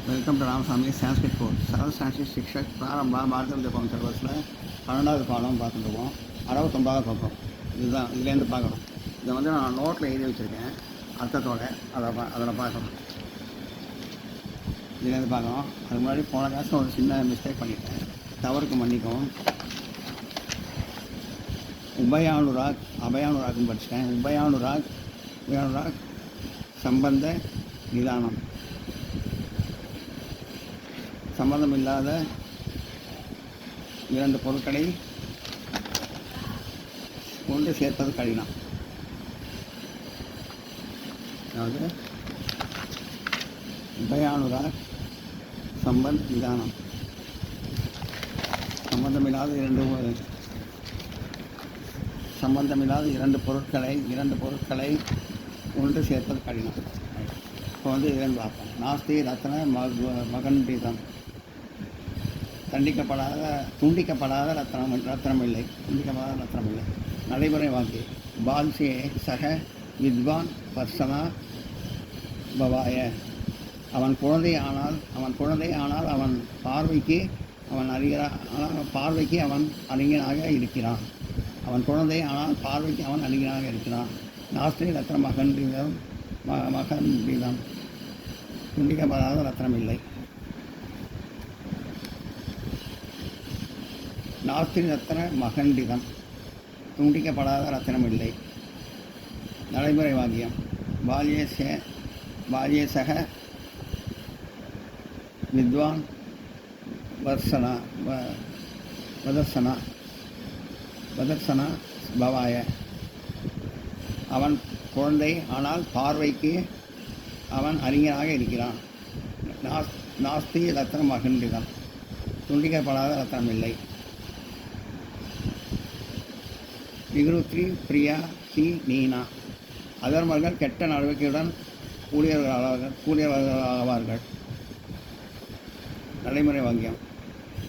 Welcome to Ramasamy Sanskrit course. Saral Sanskrit Shikshak Prarambha Bharata Vidyabhavan சிலபஸில் 12வது பாடம் பார்த்துட்டுருக்கோம். 69வது பக்கம் இதுதான். இதுலேருந்து பார்க்கணும். இதை வந்து நான் நோட்டில் எழுதி வச்சுருக்கேன் அர்த்தத்தோடு. அதில் பார்க்கணும். இதுலேருந்து பார்க்கணும். அதுக்கு முன்னாடி போன கிளாஸில் ஒரு சின்ன மிஸ்டேக் பண்ணிட்டேன். தவறுக்கு மன்னிக்கவும். உபயானுராக் அபயானுராக்னு படிச்சிட்டேன். உபயானுராக் சம்பந்த நிதானம். சம்பந்தம் இல்லாத இரண்டு பொருட்களை கொண்டு சேர்ப்பது கடினம். அதாவது உபயானுராக் சம்பந்த் நிதானம். சம்பந்தமில்லாத இரண்டு பொருட்களை ஒன்று சேர்ப்பது கடினம். இப்போ வந்து இதன் பார்ப்போம். நாஸ்தி ரத்ன மகண்டீதம். துண்டிக்கப்படாத ரத்னம் இல்லை. நடைமுறை வாக்கி பால்சே சக வித்வான் பர்சனா பவாய. அவன் குழந்தை ஆனால் அவன் பார்வைக்கு அவன் அறிஞனாக இருக்கிறான். நாஸ்தி ரத்ன மகண்டீதம். துண்டிக்கப்படாத ரத்னம் இல்லை. நாஸ்தி ரத்ன மகண்டிதம். துண்டிக்கப்படாத ரத்னம் இல்லை. நடைமுறை வாக்கியம் பால்யே சக வித்வான் வதர்சனா பவாய. அவன் குழந்தை ஆனால் பார்வைக்கு அவன் அறிஞராக இருக்கிறான். நாஸ்தி ரத்ன மகண்டிதம். துண்டிக்கப்படாத ரத்னம் இல்லை. விக்ருத்ரி பிரியா ஹி நீனா. அதர்மர்கள் கெட்ட நடவடிக்கையுடன் கூடியவர்கள் ஆவார்கள். நடைமுறை வாக்கியம்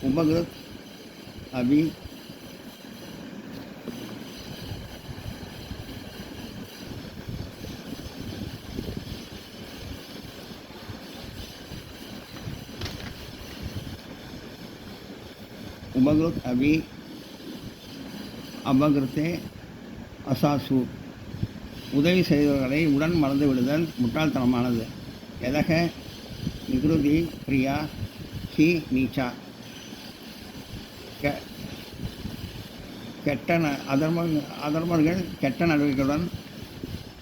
உபகிருத் அபி அபகிருத்தே அசாசு. உதவி செய்தவர்களை உடன் மறந்து விடுதல் முட்டாள்தனமானது. எதக விக்ருதி பிரியா ஹி நீச்சா. அதர்மர்கள் கெட்ட நடவடிக்கையுடன்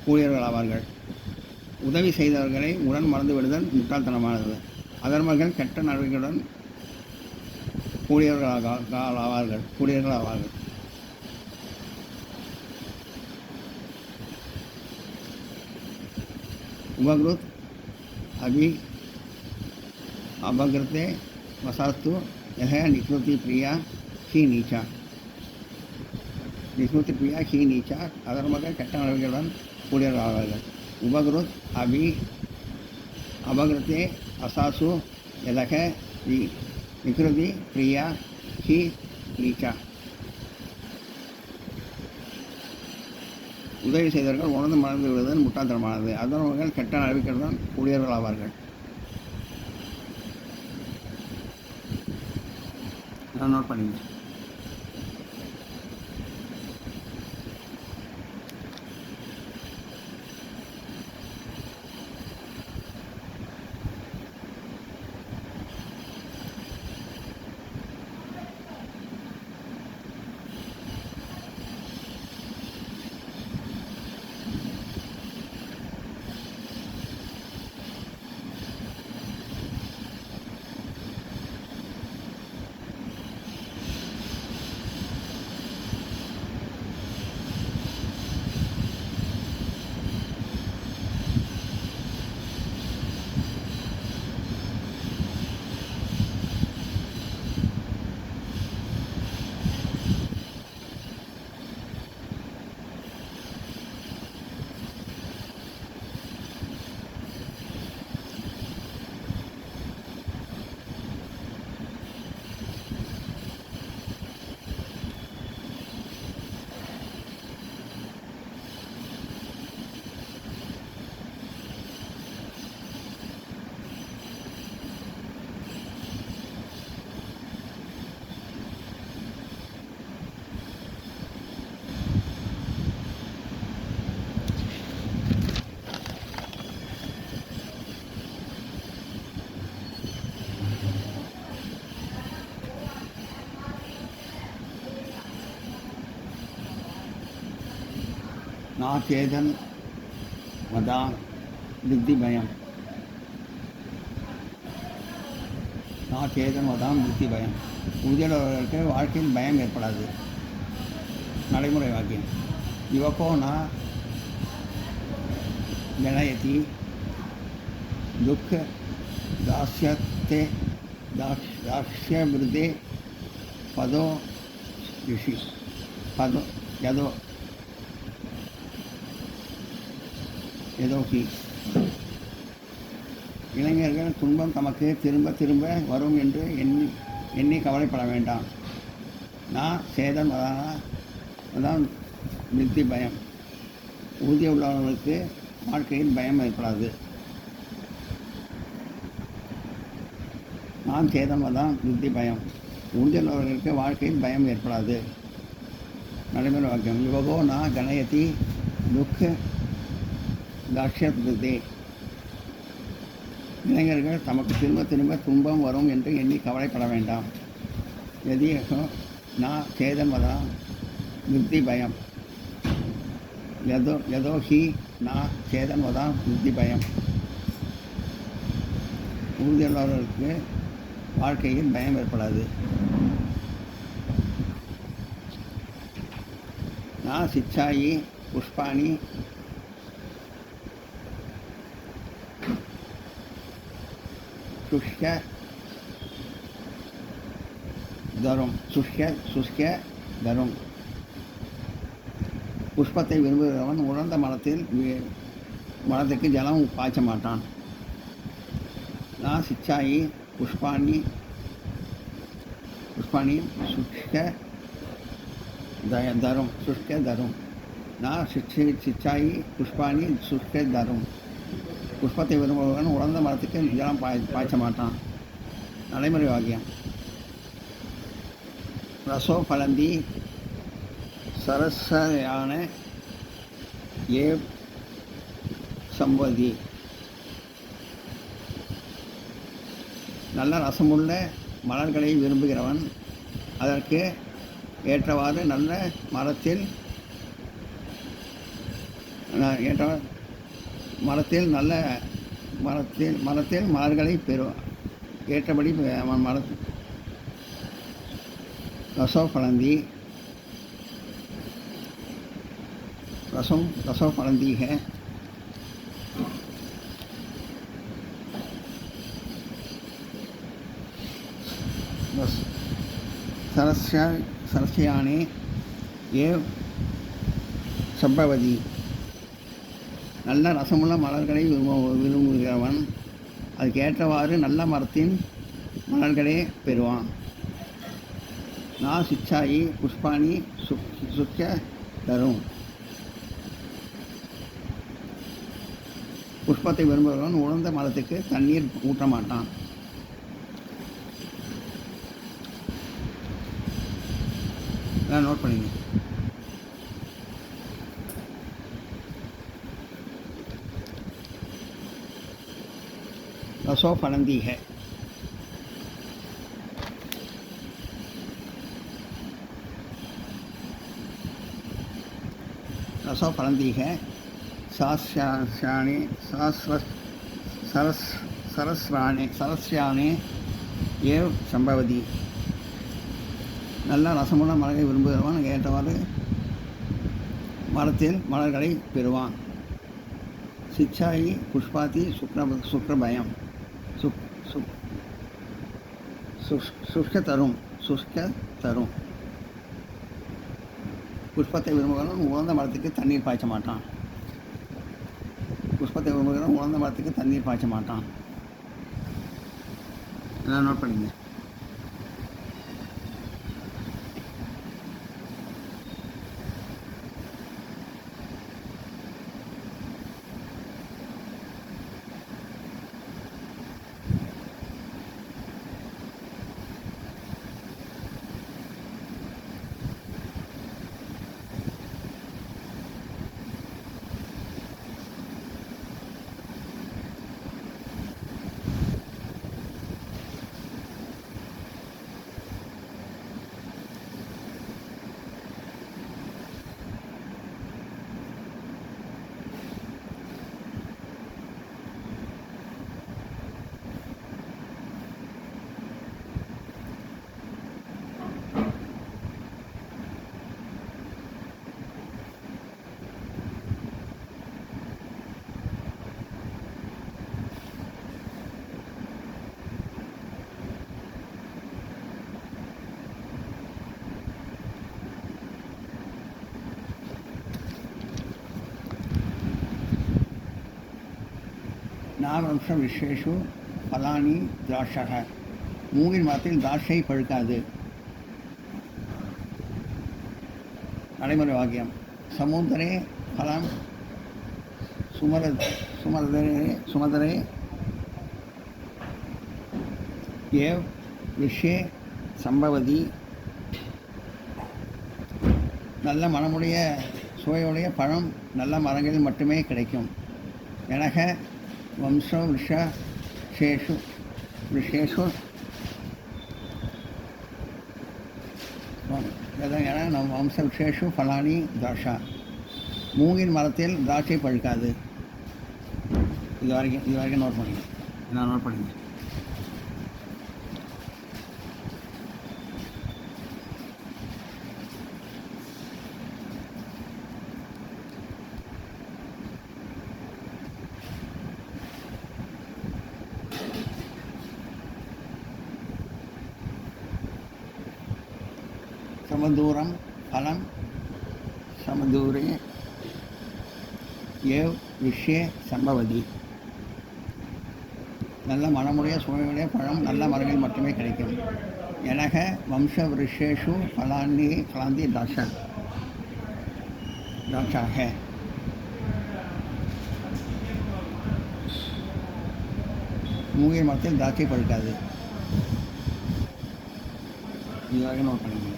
கூடியவர்களாவார்கள். உதவி செய்தவர்களை உடன் மறந்து விடுதல் முட்டாள்தனமானது. அதர்மர்கள் கெட்ட நடவடிக்கையுடன் கூடியவர்களாவார்கள். உபகிருத் அபகிருத்தே வசாஸ்து யஹ நிக்ருதி பிரியா ஹி நீச்சா. அதர்மர்கள் கெட்ட நடவடிக்கையுடன் கூடியவர்களாவார்கள். உபகிருத் அபகிருத்தே அசாசு யதக விக்ருதி பிரியா ஹி நீச்சா. உதவி செய்தவர்கள் உணர்ந்து மறந்து விடுவதன் முட்டாள்தனமானது. அதர்மர்கள் கெட்ட நடவடிக்கையுடன் கூடியவர்கள் ஆவார்கள். நோட் பண்ணிங்க. நாச்சேதன் வதா புத்தி பயம். நாச்சேதன் வதாம் புத்தி பயம். உறுதியுள்ளவர்களுக்கு வாழ்க்கையில் பயம் ஏற்படாது. நடைமுறை வாக்கியம். யுவகோ ந ஜனயதி துக்க தாஸ்யத்தே தாக்ஷ்யவிருதே பதோ ரிஷி பதோ யதோ யதோகி. இளைஞர்கள் துன்பம் தமக்கு திரும்ப திரும்ப வரும் என்று எண்ணி கவலைப்பட வேண்டாம். நான் சேதம் அதான் விருத்தி பயம். ஊதிய உள்ளவர்களுக்கு வாழ்க்கையில் பயம் ஏற்படாது. நான் சேதம் அதான் விருத்தி பயம். ஊதியுள்ளவர்களுக்கு வாழ்க்கையில் பயம் ஏற்படாது. நடைமுறை வாக்கியம். யுவகோ ந கணயதி துக்க தாக்ஷ்யவிருதே. இளைஞர்கள் தமக்கு திரும்ப திரும்ப துன்பம் வரும் என்று எண்ணி கவலைப்பட வேண்டாம். எதியோ நான் சேதம் அதான் விருத்தி பயம். யதோ ஹி நான் சேதம் அதான் விருத்தி பயம். ஊதியுள்ளவர்களுக்கு வாழ்க்கையில் பயம் ஏற்படாது. நான் சிச்சாயி புஷ்பாணி சுஷ்க தரும் சுஷ்க தரும். புஷ்பத்தை விரும்புகிறவன் உலர்ந்த மரத்துக்கு ஜலம் பாய்ச்ச மாட்டான். நான் சிச்சாயி புஷ்பாணி சுஷ்க தரும். நான் சிச்சாயி புஷ்பாணி சுஷ்க தரும். புஷ்பத்தை விரும்புபவன் உலர்ந்த மரத்துக்கு ஜலம் பாய்ச்ச மாட்டான். நடைமுறை வாக்கியம். ரசோ பலந்தி சரஸ்யான ஏ சம்பதி. நல்ல ரசமுள்ள மலர்களை விரும்புகிறவன் அதற்கு ஏற்றவாறு நல்ல மரத்தில் மலர்களை ஏற்றபடி ரசோ பலந்தி रसो फलंदी है. बस सरस्याने ये சம்பவதி. நல்ல ரசமுள்ள மலர்களை விரும்புகிறவன் அதுக்கேற்றவாறு நல்ல மரத்தின் மலர்களே பெறுவான். நான் சிச்சாயி புஷ்பாணி சுக்க தரும். புஷ்பத்தை விரும்புகிறவன் உலர்ந்த மரத்துக்கு தண்ணீர் ஊற்ற மாட்டான். நோட் பண்ணிங்க. रसो फलंदी है. रसो फलंदी है. सरस्याने ये संभवதி. நல்ல ரசமுள்ள மலரை விரும்புகிறவன் ஏற்றவாறு மரத்தில் மலர்களை பெறுவான். சிச்சாயி புஷ்பாதி சுக்ரபயம் சுஷ்க தரும். புஷ்பத்தை விரும்புகிறவன் உலர்ந்த மரத்துக்கு தண்ணீர் பாய்ச்ச மாட்டான். எல்லாம் நோட் பண்ணிங்க. நாவம்ச விசேஷு பலானி திராட்சக. மூங்கில் மரத்தில் திராட்சை பழுக்காது. நடைமுறை வாக்கியம். சமுத்திரே பலம் சுமதரே ஏவ் விஷே சம்பவதி. நல்ல மனமுடைய சுவையுடைய பழம் நல்ல மரங்களில் மட்டுமே கிடைக்கும். எனக வம்ச விஷேஷு என நம் வம்ச விஷேஷு பலானி திராட்சா. மூங்கில் மரத்தில் திராட்சை பழுக்காது. இது வரைக்கும் நோட் பண்ணிங்க. நான் நோட் பண்ணிங்க. சமதூரம் பலம் சமதூரே ஏவ் விஷே சம்பவதி. நல்ல மனமுடைய சுவையுடைய பழம் நல்ல மரங்களில் மட்டுமே கிடைக்கும். எனக வம்ச விருஷேஷு பலாந்தி திராட்சாக. மூங்கில் மரத்தில் திராட்சை பழுக்காது. இது வரைக்கும் நோட் பண்ணிக்கணும்.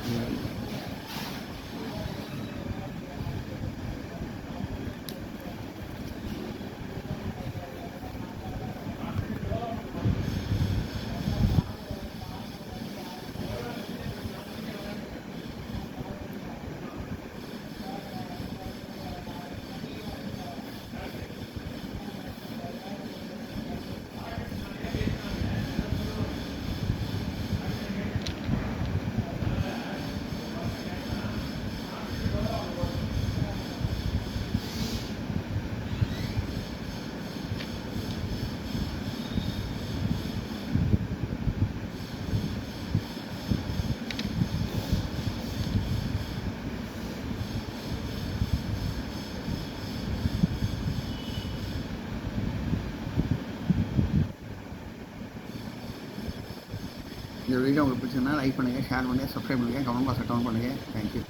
இந்த வீடியோ உங்களுக்கு பிடிச்சிருந்தா லைக் பண்ணுங்கள், ஷேர் பண்ணுங்கள், சப்ஸ்கிரைப் பண்ணுங்கள், கமெண்ட் பாக்ஸில் கமெண்ட் பண்ணுங்கள். தேங்க்யூ.